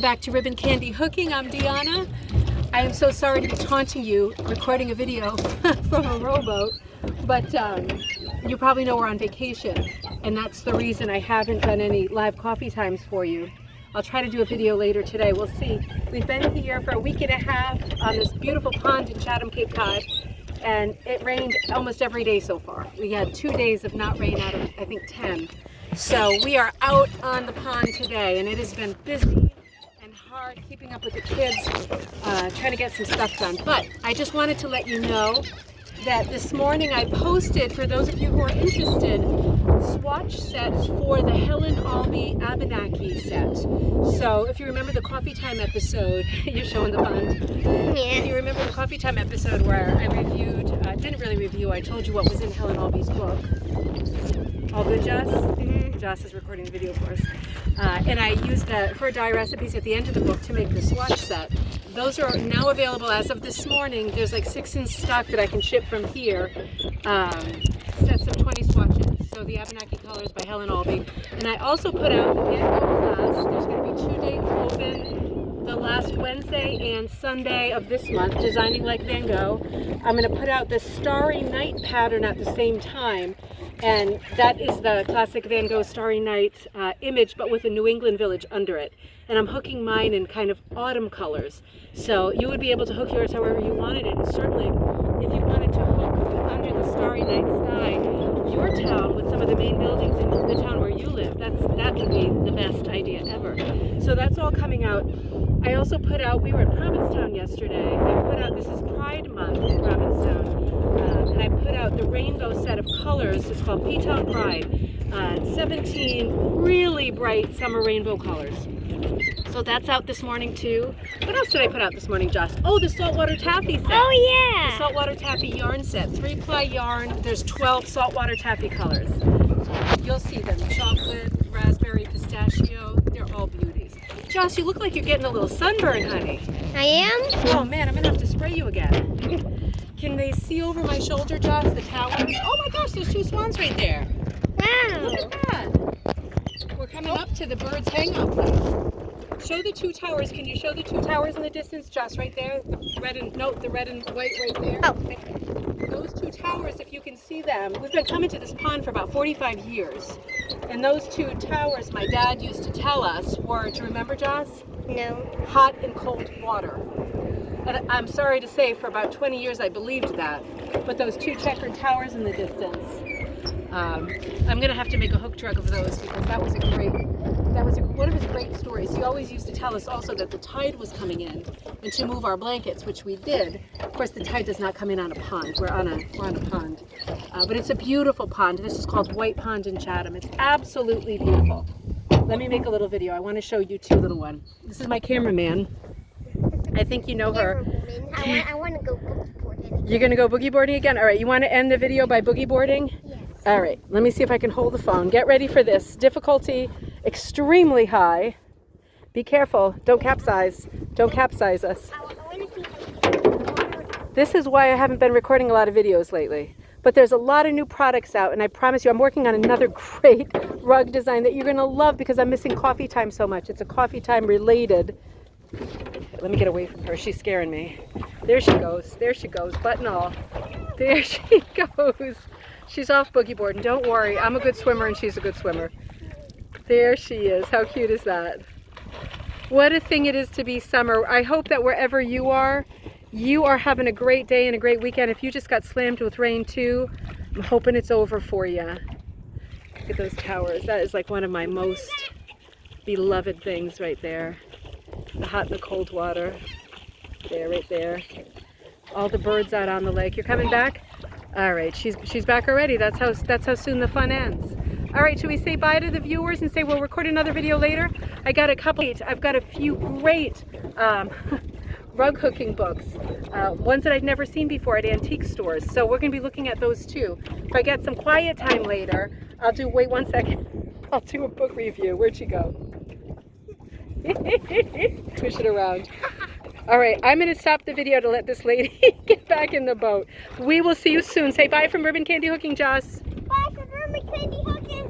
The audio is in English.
Back to Ribbon Candy Hooking. I'm Deanna. I am so sorry to be taunting you recording a video from a rowboat, but you probably know we're on vacation, and that's the reason I haven't done any live coffee times for you. I'll try to do a video later today. We'll see. We've been here for a week and a half on this beautiful pond in Chatham, Cape Cod, and it rained almost every day so far. We had 2 days of not rain out of, I think, 10. So we are out on the pond today, and it has been busy and hard keeping up with the kids, trying to get some stuff done. But I just wanted to let you know that this morning I posted, for those of you who are interested, swatch sets for the Helen Albee Abanakee set. So if you remember the coffee time episode, you're showing the pond. Yeah. If you remember the coffee time episode where I reviewed, didn't really review, I told you what was in Helen Albee's book. All good, Joss? Mm-hmm. Joss is recording the video for us. And I used her dye recipes at the end of the book to make the swatch set. Those are now available as of this morning. There's like 6 in stock that I can ship from here. Sets of 20 swatches. So the Abanakee colors by Helen Albee. And I also put out the Van Gogh class. There's going to be 2 dates open, the last Wednesday and Sunday of this month, Designing Like Van Gogh. I'm going to put out the Starry Night pattern at the same time. And that is the classic Van Gogh Starry Night image, but with a New England village under it. And I'm hooking mine in kind of autumn colors. So you would be able to hook yours however you wanted it. And certainly, if you wanted to hook under the Starry Night sky, your town with some of the main buildings in the town where you live, that would be the best idea ever. So that's all coming out. I also put out, we were at Provincetown yesterday. I put out, this is Pride Month in Provincetown. And I put out the rainbow set of colors. It's called P-Town Pride. 17 really bright summer rainbow colors. So that's out this morning too. What else did I put out this morning, Joss? Oh, the saltwater taffy set. Oh yeah! The saltwater taffy yarn set. 3-ply yarn. There's 12 saltwater taffy colors. You'll see them. Chocolate, raspberry, pistachio. They're all beauties. Joss, you look like you're getting a little sunburn, honey. I am? Oh man, I'm gonna have to spray you again. Can they see over my shoulder, Joss, the towers? Oh my gosh, there's 2 swans right there. Wow! Look at that. We're coming up to the birds' hangout place. Show the 2 towers. Can you show the 2 towers in the distance, Joss, right there? The red and white right there. Oh. Those 2 towers, if you can see them, we've been coming to this pond for about 45 years. And those 2 towers, my dad used to tell us, were, do you remember, Joss? No. Hot and cold water. And I'm sorry to say, for about 20 years I believed that. But those 2 checkered towers in the distance, I'm going to have to make a hook drug of those, because that was one of his great stories. He always used to tell us also that the tide was coming in, and to move our blankets, which we did. Of course, the tide does not come in on a pond. We're on a pond. But it's a beautiful pond. This is called White Pond in Chatham. It's absolutely beautiful. Let me make a little video. I want to show you 2 little one. This is my cameraman. I think you know her. I want to go boogie boarding. You're going to go boogie boarding again? All right, you want to end the video by boogie boarding? Yes. All right, let me see if I can hold the phone. Get ready for this. Difficulty extremely high. Be careful. Don't capsize. Don't capsize us. I want to see. This is why I haven't been recording a lot of videos lately. But there's a lot of new products out, and I promise you I'm working on another great rug design that you're going to love, because I'm missing coffee time so much. It's a coffee time related. Let me get away from her. She's scaring me. There she goes. There she goes. Button all. There she goes. She's off boogie boarding. Don't worry. I'm a good swimmer and she's a good swimmer. There she is. How cute is that? What a thing it is to be summer. I hope that wherever you are having a great day and a great weekend. If you just got slammed with rain too, I'm hoping it's over for you. Look at those towers. That is like one of my most beloved things right there. The hot and the cold water. There, right there. All the birds out on the lake. You're coming back? All right, she's back already. That's how soon the fun ends. All right, should we say bye to the viewers and say we'll record another video later? I've got a few great rug hooking books, ones that I've never seen before at antique stores. So we're gonna be looking at those too. If I get some quiet time later, wait 1 second. I'll do a book review. Where'd she go? Push it around. All right, I'm going to stop the video to let this lady get back in the boat. We will see you soon. Say bye from Ribbon Candy Hooking, Joss. Bye from Ribbon Candy Hooking.